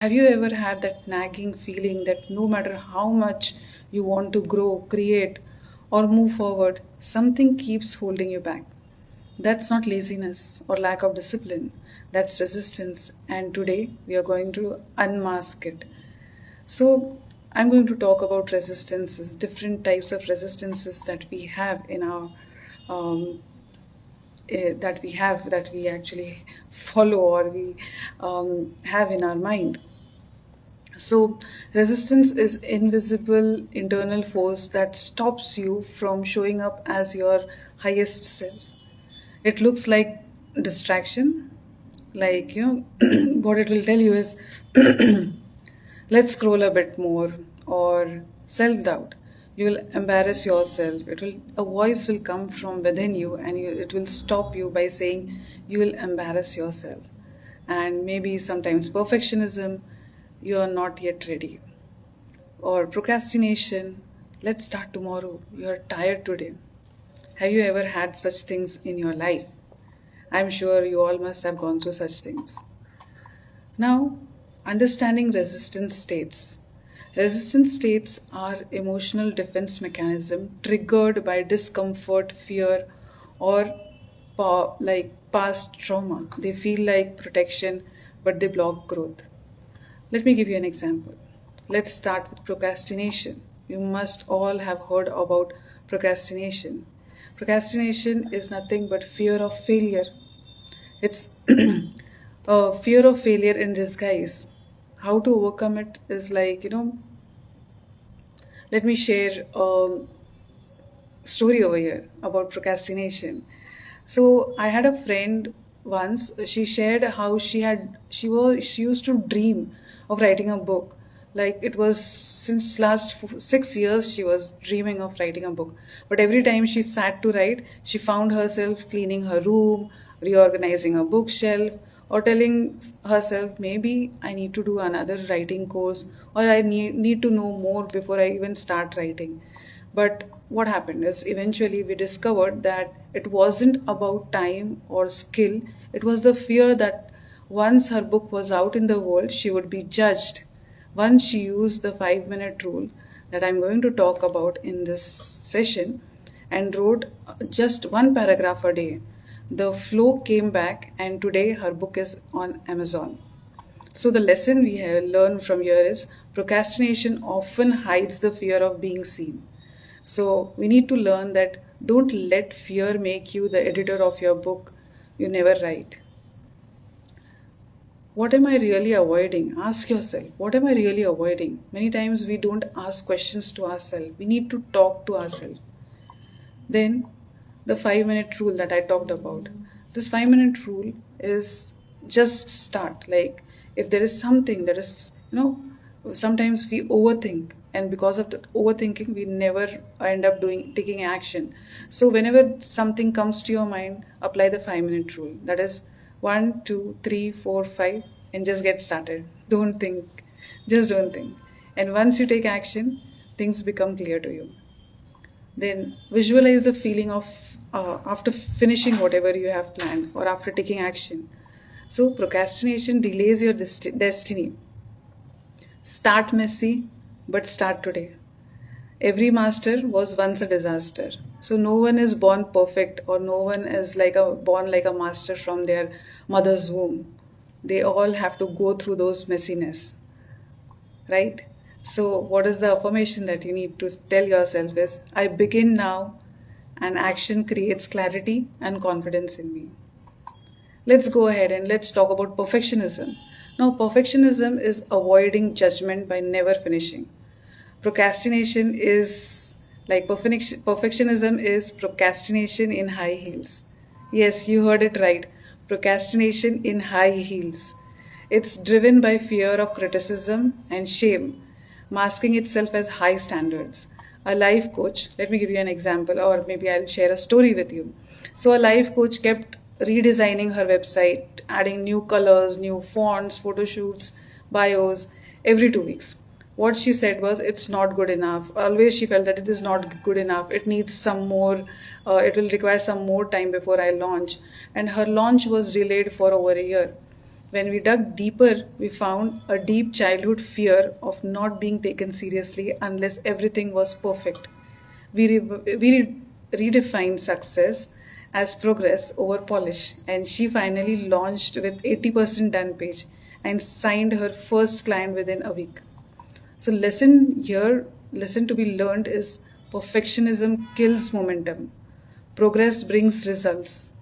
Have you ever had that nagging feeling that no matter how much you want to grow, create, or move forward, something keeps holding you back? That's not laziness or lack of discipline, that's resistance. And today we are going to unmask it. So, I'm going to talk about resistances, different types of resistances that we have in our um, that we actually follow or we have in our mind. So, resistance is invisible internal force that stops you from showing up as your highest self. It looks like distraction, like what it will tell you is let's scroll a bit more, or self doubt. You will embarrass yourself. It will a voice will come from within you, and it will stop you by saying you will embarrass yourself. And maybe sometimes perfectionism, you are not yet ready, or procrastination. Let's start tomorrow. You are tired today. Have you ever had such things in your life? I'm sure you all must have gone through such things. Now, understanding resistance states. Resistance states are emotional defense mechanism triggered by discomfort, fear, or past trauma. They feel like protection, but they block growth. Let me give you an example. Let's start with procrastination. You must all have heard about procrastination. Procrastination is nothing but fear of failure. It's a fear of failure in disguise. How to overcome it is let me share a story over here about procrastination. So I had a friend once. She shared how she used to dream of writing a book. Like it was since last 6 years she was dreaming of writing a book. But every time she sat to write, she found herself cleaning her room, reorganizing a bookshelf, or telling herself maybe I need to do another writing course, or I need to know more before I even start writing. But what happened is eventually we discovered that it wasn't about time or skill, it was the fear that once her book was out in the world, she would be judged. Once she used the 5 minute rule that I'm going to talk about in this session and wrote just one paragraph a day. The flow came back, and today her book is on Amazon. So, the lesson we have learned from here is procrastination often hides the fear of being seen. So, we need to learn that don't let fear make you the editor of your book you never write. What am I really avoiding? Ask yourself, what am I really avoiding? Many times we don't ask questions to ourselves, we need to talk to ourselves. Then, the 5 minute rule that I talked about. This 5 minute rule is just start. Like, if there is something that is, sometimes we overthink, and because of the overthinking, we never end up taking action. So, whenever something comes to your mind, apply the 5 minute rule. That is 1, 2, 3, 4, 5, and just get started. Don't think, just don't think. And once you take action, things become clear to you. Then visualize the feeling of after finishing whatever you have planned or after taking action. So, procrastination delays your destiny. Start messy, but start today. Every master was once a disaster. So, no one is born perfect, or no one is born like a master from their mother's womb. They all have to go through those messiness, right? So, what is the affirmation that you need to tell yourself is I begin now, and action creates clarity and confidence in me. Let's go ahead and let's talk about perfectionism. Now, perfectionism is avoiding judgment by never finishing. Procrastination is perfectionism is procrastination in high heels. Yes, you heard it right. Procrastination in high heels. It's driven by fear of criticism and shame, masking itself as high standards. A life coach, let me give you an example, or maybe I'll share a story with you. So, a life coach kept redesigning her website, adding new colors, new fonts, photo shoots, bios every 2 weeks. What she said was, it's not good enough. Always she felt that it is not good enough. It needs some more, it will require some more time before I launch. And her launch was delayed for over a year. When we dug deeper, we found a deep childhood fear of not being taken seriously unless everything was perfect. We redefined success as progress over polish, and she finally launched with 80% done page and signed her first client within a week. So, lesson to be learned is perfectionism kills momentum, progress brings results.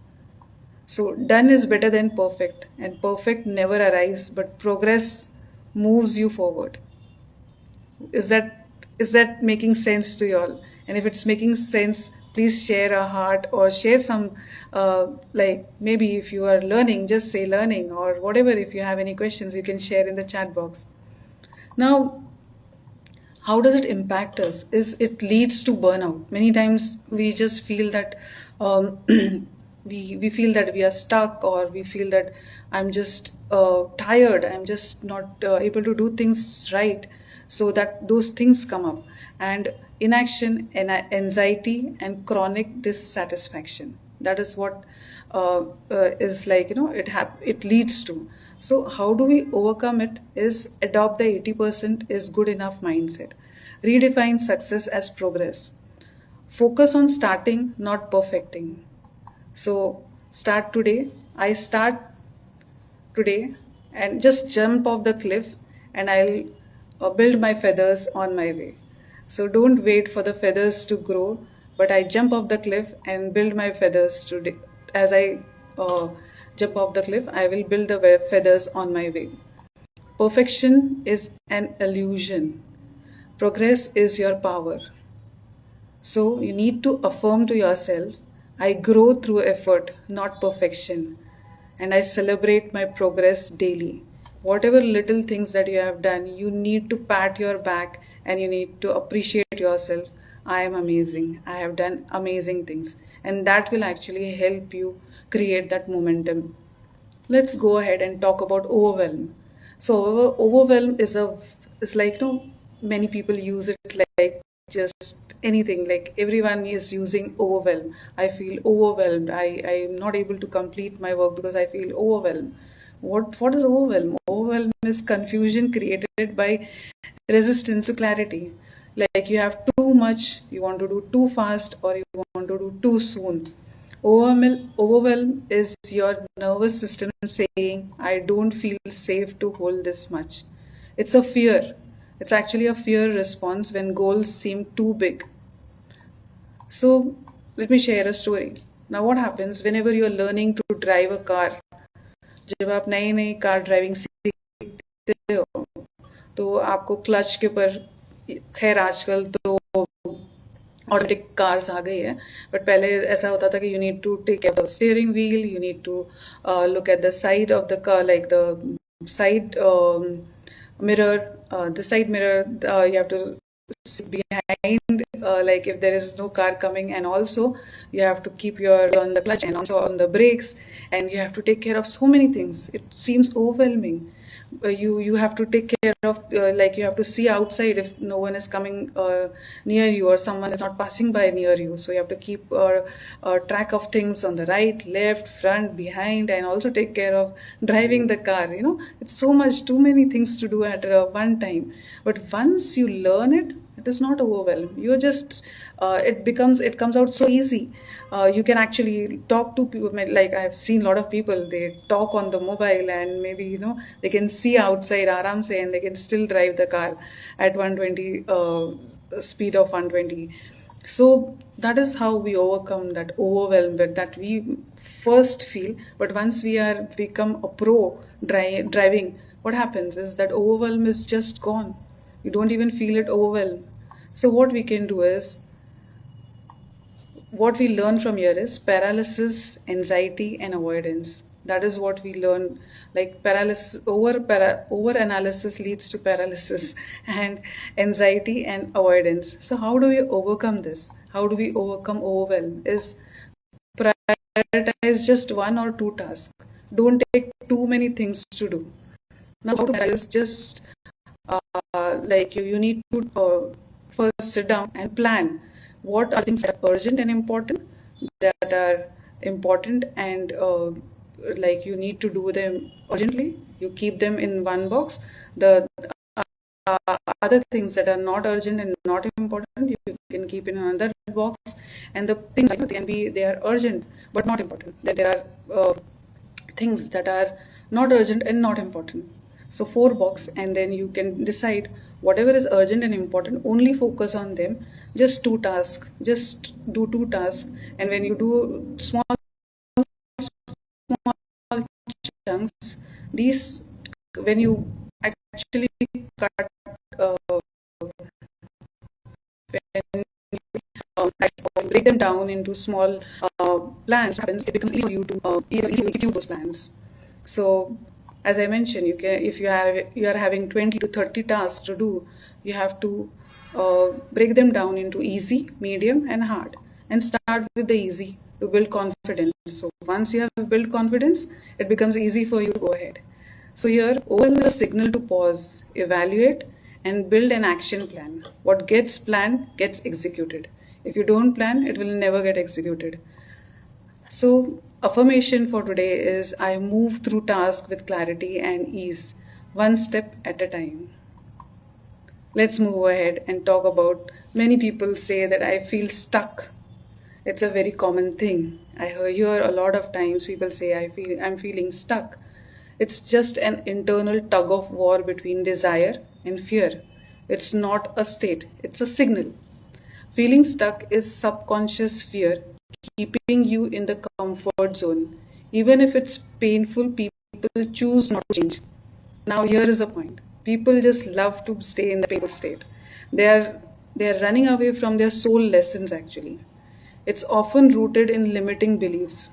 So, done is better than perfect, and perfect never arrives, but progress moves you forward. Is that making sense to you all? And if it's making sense, please share a heart or share some, like maybe if you are learning, just say learning or whatever. If you have any questions, you can share in the chat box. Now, how does it impact us is it leads to burnout. Many times we just feel that um, we feel that we are stuck, or we feel that I'm just tired, I'm just not able to do things right, so that those things come up, and inaction and anxiety and chronic dissatisfaction. That is what is like, it leads to. So how do we overcome it is adopt the 80% is good enough mindset. Redefine success as progress. Focus on starting, not perfecting. So start today. I start today and just jump off the cliff, and I'll build my feathers on my way. So don't wait for the feathers to grow, but I jump off the cliff and build my feathers today. As I jump off the cliff, I will build the feathers on my way. Perfection is an illusion. Progress is your power. So you need to affirm to yourself, I grow through effort, not perfection. And I celebrate my progress daily. Whatever little things that you have done, you need to pat your back and you need to appreciate yourself. I am amazing. I have done amazing things. And that will actually help you create that momentum. Let's go ahead and talk about overwhelm. So overwhelm is like, many people use it like just anything, like everyone is using overwhelm. I feel overwhelmed. I am not able to complete my work because I feel overwhelmed. What is overwhelm? Overwhelm is confusion created by resistance to clarity. Like you have too much, you want to do too fast, or you want to do too soon. Overwhelm is your nervous system saying, I don't feel safe to hold this much. It's a fear. It's actually a fear response when goals seem too big. So, let me share a story. Now, what happens whenever you're learning to drive a car? जब आप नई नई car driving सीखते हो तो आपको clutch के ऊपर, खैर आजकल तो ऑटोमेटिक कार्स आ गई है, बट पहले ऐसा होता था कि you need to take care of the steering wheel, you need to look at the side of the car, like the side mirror, the side mirror, you have to see behind, like if there is no car coming, and also you have to keep your on the clutch and also on the brakes, and you have to take care of so many things. It seems overwhelming. You have to take care of, like you have to see outside if no one is coming near you, or someone is not passing by near you, so you have to keep track of things on the right, left, front, behind, and also take care of driving the car. It's so much, too many things to do at one time. But once you learn it, it is not overwhelmed. You're just it comes out so easy. You can actually talk to people, like I've seen a lot of people, they talk on the mobile, and maybe they can see outside aram se, and they can still drive the car at 120, speed of 120. So that is how we overcome that overwhelm that we first feel. But once we are become a pro driving, what happens is that overwhelm is just gone. You don't even feel it overwhelmed. So what we can do is, what we learn from here is paralysis, anxiety, and avoidance. That is what we learn. Like paralysis, over analysis leads to paralysis, and anxiety and avoidance. So how do we overcome this? How do we overcome overwhelm? Is prioritize just one or two tasks. Don't take too many things to do. Now, how to prioritize? Just like you need to first sit down and plan what are things that are urgent and important, that are important and like you need to do them urgently, you keep them in one box. The other things that are not urgent and not important, you can keep in another box. And the things like, they are urgent but not important. That there are things that are not urgent and not important. So four box, and then you can decide whatever is urgent and important, only focus on them. Just two tasks, just do two tasks. And when you do small chunks, these, when you actually cut, uh, when break them down into small plans, it becomes easy for you to execute those plans. So, as I mentioned, you can, if you are having 20 to 30 tasks to do, you have to break them down into easy, medium, and hard, and start with the easy to build confidence. So once you have built confidence, it becomes easy for you to go ahead. So here, overwhelm is a signal to pause, evaluate, and build an action plan. What gets planned gets executed. If you don't plan, it will never get executed. So, affirmation for today is I move through tasks with clarity and ease, one step at a time. Let's move ahead and talk about, many people say that I feel stuck. It's a very common thing. I hear a lot of times people say I'm feeling stuck. It's just an internal tug of war between desire and fear. It's not a state, it's a signal. Feeling stuck is subconscious fear keeping you in the comfort zone. Even if it's painful, people choose not to change. Now here is a point. People just love to stay in the painful state. They are running away from their soul lessons actually. It's often rooted in limiting beliefs.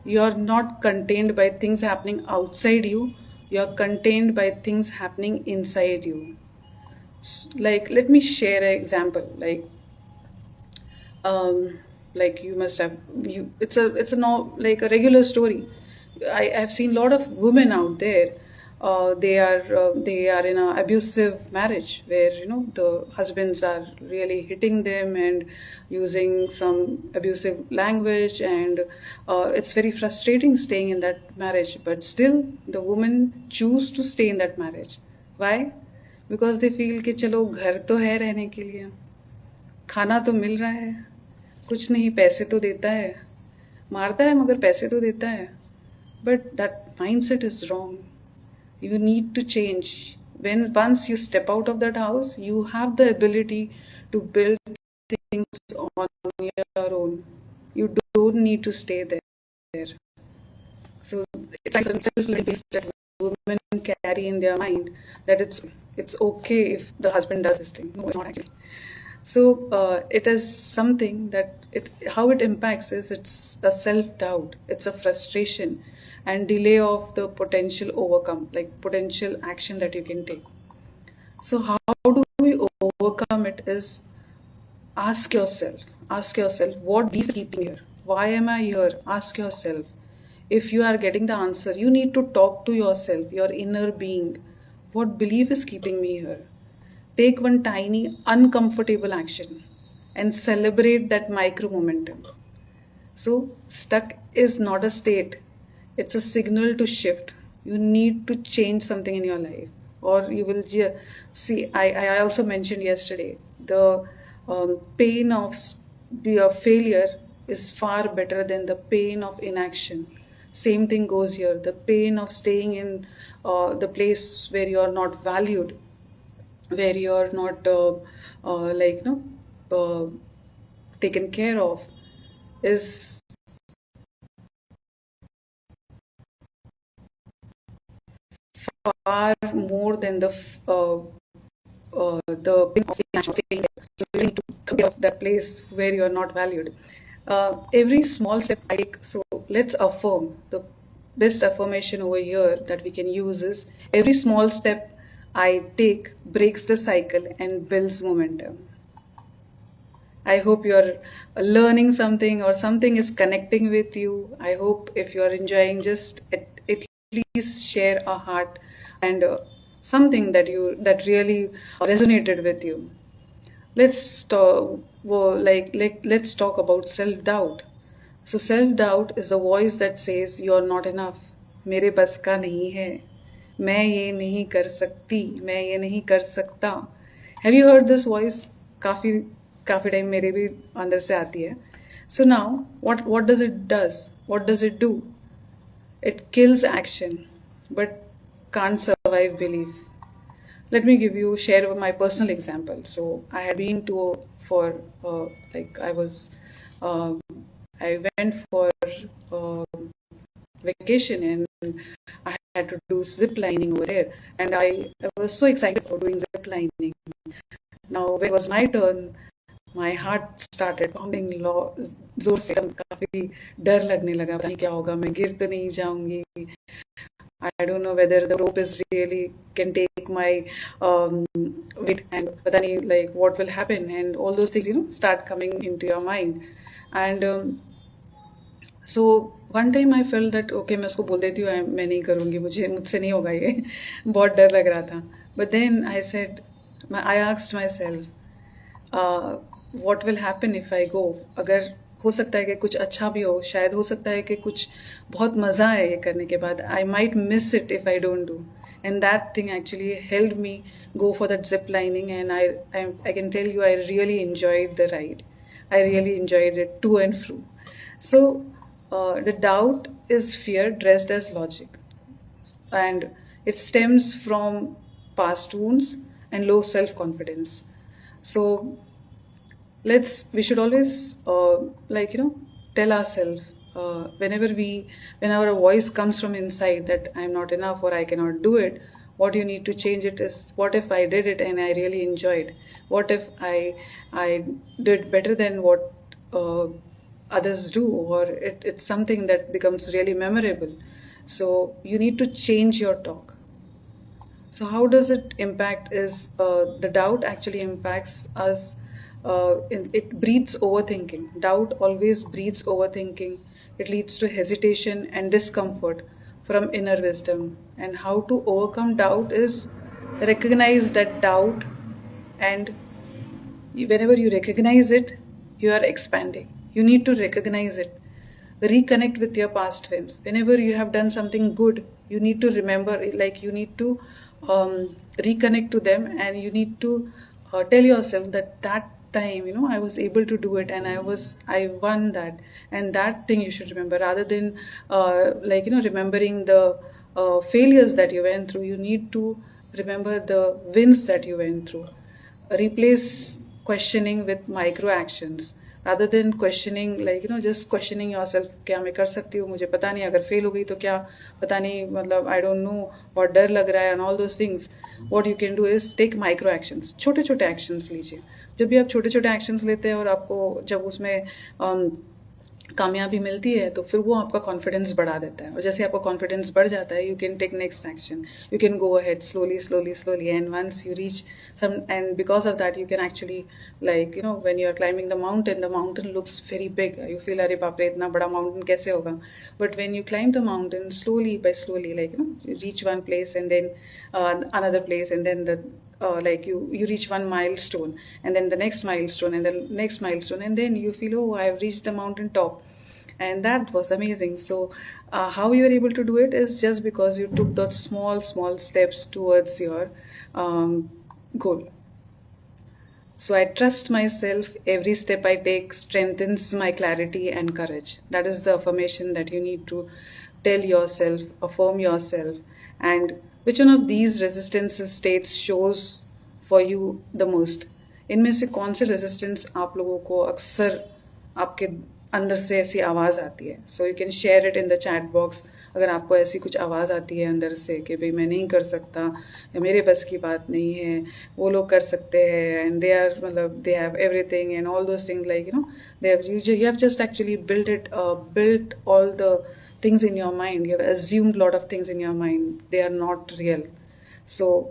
You are not contained by things happening outside you. You are contained by things happening inside you. Like, let me share an example. Um, like you must have, you it's a no, like a regular story. I've seen a lot of women out there. They are in an abusive marriage where the husbands are really hitting them and using some abusive language, and it's very frustrating staying in that marriage. But still, the women choose to stay in that marriage. Why? Because they feel कि चलो घर तो है रहने के लिए, खाना तो मिल रहा है, कुछ नहीं, पैसे तो देता है, मारता है मगर पैसे तो देता है. But that mindset is wrong. You need to change. Once you step out of that house, you have the ability to build things on your own. You don't need to stay there. So it's like some self-limiting beliefs that women carry in their mind, that it's okay if the husband does this thing. No, it's not actually. So it is something that how it impacts is, it's a self-doubt, it's a frustration and delay of the potential overcome, like potential action that you can take. So how do we overcome it is, ask yourself, what belief is keeping here? Why am I here? Ask yourself. If you are getting the answer, you need to talk to yourself, your inner being. What belief is keeping me here? Take one tiny, uncomfortable action and celebrate that micro momentum. So, stuck is not a state, it's a signal to shift. You need to change something in your life, or you will see. I also mentioned yesterday, the pain of failure is far better than the pain of inaction. Same thing goes here. The pain of staying in the place where you are not valued, where you're not uh, taken care of, is far more than the pain of inaction, staying there. So you need to come out of that place where you are not valued. Every small step I take. So let's affirm. The best affirmation over here that we can use is, every small step I take breaks the cycle and builds momentum. I hope you're learning something or something is connecting with you. I hope if you're enjoying, just at least share a heart and something that really resonated with you. Let's talk, let's talk about self-doubt. So self doubt is the voice that says you are not enough. मेरे बस का नहीं है, मैं ये नहीं कर सकती, मैं ये नहीं कर सकता. Have you heard this voice? काफ़ी काफ़ी टाइम मेरे भी अंदर से आती है. So now what does it does? What does it do? It kills action, but can't survive belief. Let me share my personal example. So I had been to for like uh, I went for uh, vacation, and I had to do zip lining over there, and I was so excited for doing zip lining. Now when it was my turn, my heart started pounding जोर से. काफी डर लगने लगा, पता नहीं क्या होगा, मैं गिर तो नहीं जाऊंगी. I don't know whether the rope is really can take my weight, and pata nahi, like what will happen, and all those things start coming into your mind. And so one time I felt that okay, मैं उसको बोल देती हूँ मैं नहीं करूँगी, मुझसे नहीं होगा ये. बहुत डर लग रहा था. But then I asked myself, what will happen if I go? अगर हो सकता है कि कुछ अच्छा भी हो, शायद हो सकता है कि कुछ बहुत मज़ा आए ये करने के बाद. I might miss it if I don't do. And that thing actually helped me go for that zip lining, and I can tell you I really enjoyed the ride. I really enjoyed it to and fro. So the doubt is fear dressed as logic, and it stems from past wounds and low self-confidence. So we should always tell ourselves, whenever a voice comes from inside that I'm not enough or I cannot do it, what you need to change it is, what if I did it and I really enjoyed? What if I did better than what others do, or it's something that becomes really memorable? So you need to change your talk. So how does it impact is the doubt actually impacts us. It breeds overthinking. Doubt always breeds overthinking. It leads to hesitation and discomfort from inner wisdom. And how to overcome doubt is recognize that doubt, and whenever you recognize it, you are expanding. You need to recognize it. Reconnect with your past wins. Whenever you have done something good, you need to remember, like you need to reconnect to them, and you need to tell yourself that time I was able to do it, and I won that. And that thing you should remember, rather than remembering the failures that you went through. You need to remember the wins that you went through. Replace questioning with micro actions, rather than questioning, just questioning yourself, क्या मैं कर सकती हूँ, मुझे पता नहीं, अगर fail हो गई तो क्या, पता नहीं, मतलब I don't know, बहुत डर लग रहा है, and all those things. What you can do is take micro actions. छोटे छोटे actions लीजिए. जब भी आप छोटे छोटे actions लेते हैं और आपको जब उसमें कामयाबी मिलती है, तो फिर वो आपका कॉन्फिडेंस बढ़ा देता है. और जैसे आपका कॉन्फिडेंस बढ़ जाता है, you can take next action. You can go ahead slowly, and once you reach some, and because of that you can actually, when you are climbing the mountain looks very big. You feel, अरे बाप रे, इतना बड़ा mountain कैसे होगा? But when you climb the mountain slowly by slowly, you reach one place, and then another place, and then you reach one milestone, and then the next milestone, and the next milestone, and then you feel, oh, I have reached the mountain top. And that was amazing. So how you are able to do it is just because you took those small steps towards your goal. So I trust myself. Every step I take strengthens my clarity and courage. That is the affirmation that you need to tell yourself, affirm yourself. And which one of these resistance states shows for you the most? इनमें से कौन से resistance आप लोगों को अक्सर आपके अंदर से ऐसी आवाज़ आती है? So you can share it in the chat box. अगर आपको ऐसी कुछ आवाज़ आती है अंदर से कि भाई मैं नहीं कर सकता, या मेरे बस की बात नहीं है, वो लोग कर सकते हैं, and they have everything and all those things, you have just actually built all the things in your mind. You have assumed a lot of things in your mind. They are not real. So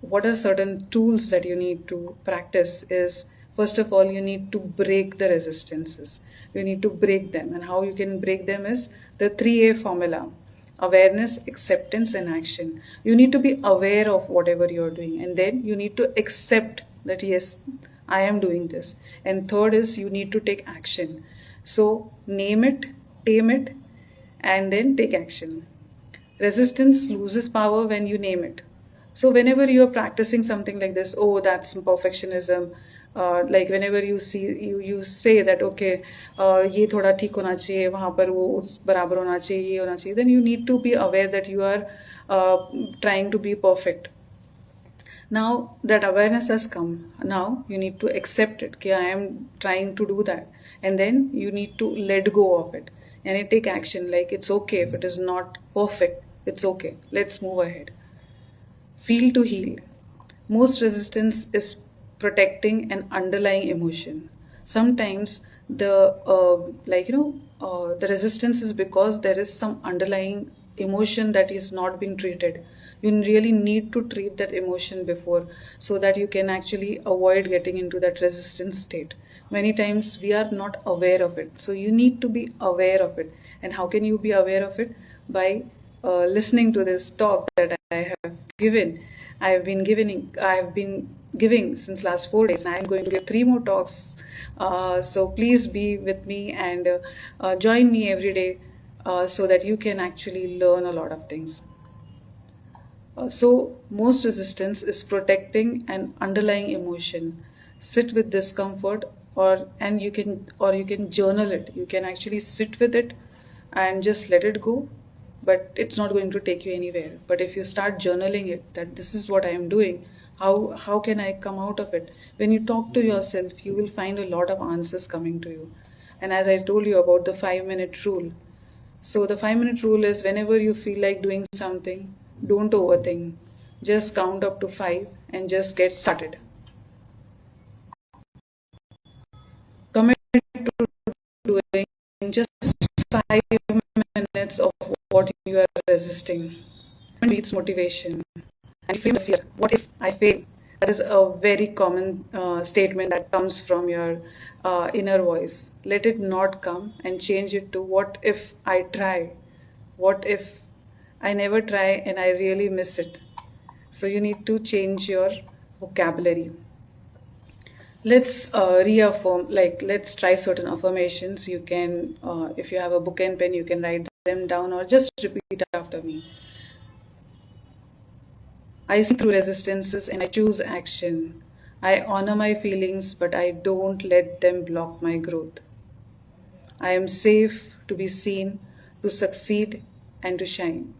what are certain tools that you need to practice is, first of all, you need to break the resistances. You need to break them. And how you can break them is the 3A formula: awareness, acceptance, and action. You need to be aware of whatever you're doing, and then you need to accept that yes, I am doing this. And third is you need to take action. So name it, tame it, and then take action. Resistance loses power when you name it. So whenever you are practicing something like this, oh, that's perfectionism. Like whenever you say that, okay, ये थोड़ा ठीक होना चाहिए, वहाँ पर वो उस बराबर होना चाहिए, ये होना चाहिए, then you need to be aware that you are trying to be perfect. Now that awareness has come, now you need to accept it, okay, I am trying to do that, and then you need to let go of it and you take action. Like, it's okay if it is not perfect, it's okay, let's move ahead. Feel to heal. Most resistance is protecting an underlying emotion. Sometimes the resistance is because there is some underlying emotion that is not being treated. You really need to treat that emotion before, so that you can actually avoid getting into that resistance state. Many times we are not aware of it, so you need to be aware of it. And how can you be aware of it? By listening to this talk that I have given. I have been giving since last 4 days, and I am going to give 3 more talks. So please be with me and join me every day, so that you can actually learn a lot of things. So most resistance is protecting an underlying emotion. Sit with discomfort, or you can journal it. You can actually sit with it and just let it go, but it's not going to take you anywhere. But if you start journaling it, that this is what I am doing, how can I come out of it? When you talk to yourself, you will find a lot of answers coming to you. And as I told you about the 5-minute rule, so the 5-minute rule is, whenever you feel like doing something, don't overthink. Just count up to 5 and just get started. Commit to doing just 5 minutes of what you are resisting. Beats motivation. And frame the fear. What if I fail? That is a very common statement that comes from your inner voice. Let it not come, and change it to, what if I try? What if I never try and I really miss it? So you need to change your vocabulary. Let's reaffirm, like, let's try certain affirmations. You can, if you have a book and pen, you can write them down or just repeat after me. I see through resistances and I choose action. I honor my feelings, but I don't let them block my growth. I am safe to be seen, to succeed, and to shine.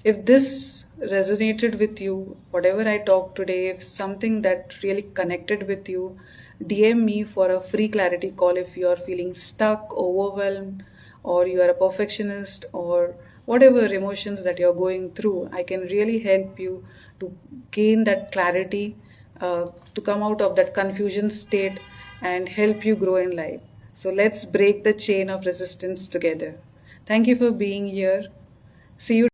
If this resonated with you, whatever I talked today, if something that really connected with you, DM me for a free clarity call if you are feeling stuck, overwhelmed, or you are a perfectionist, or whatever emotions that you're going through. I can really help you to gain that clarity, to come out of that confusion state and help you grow in life. So let's break the chain of resistance together. Thank you for being here. See you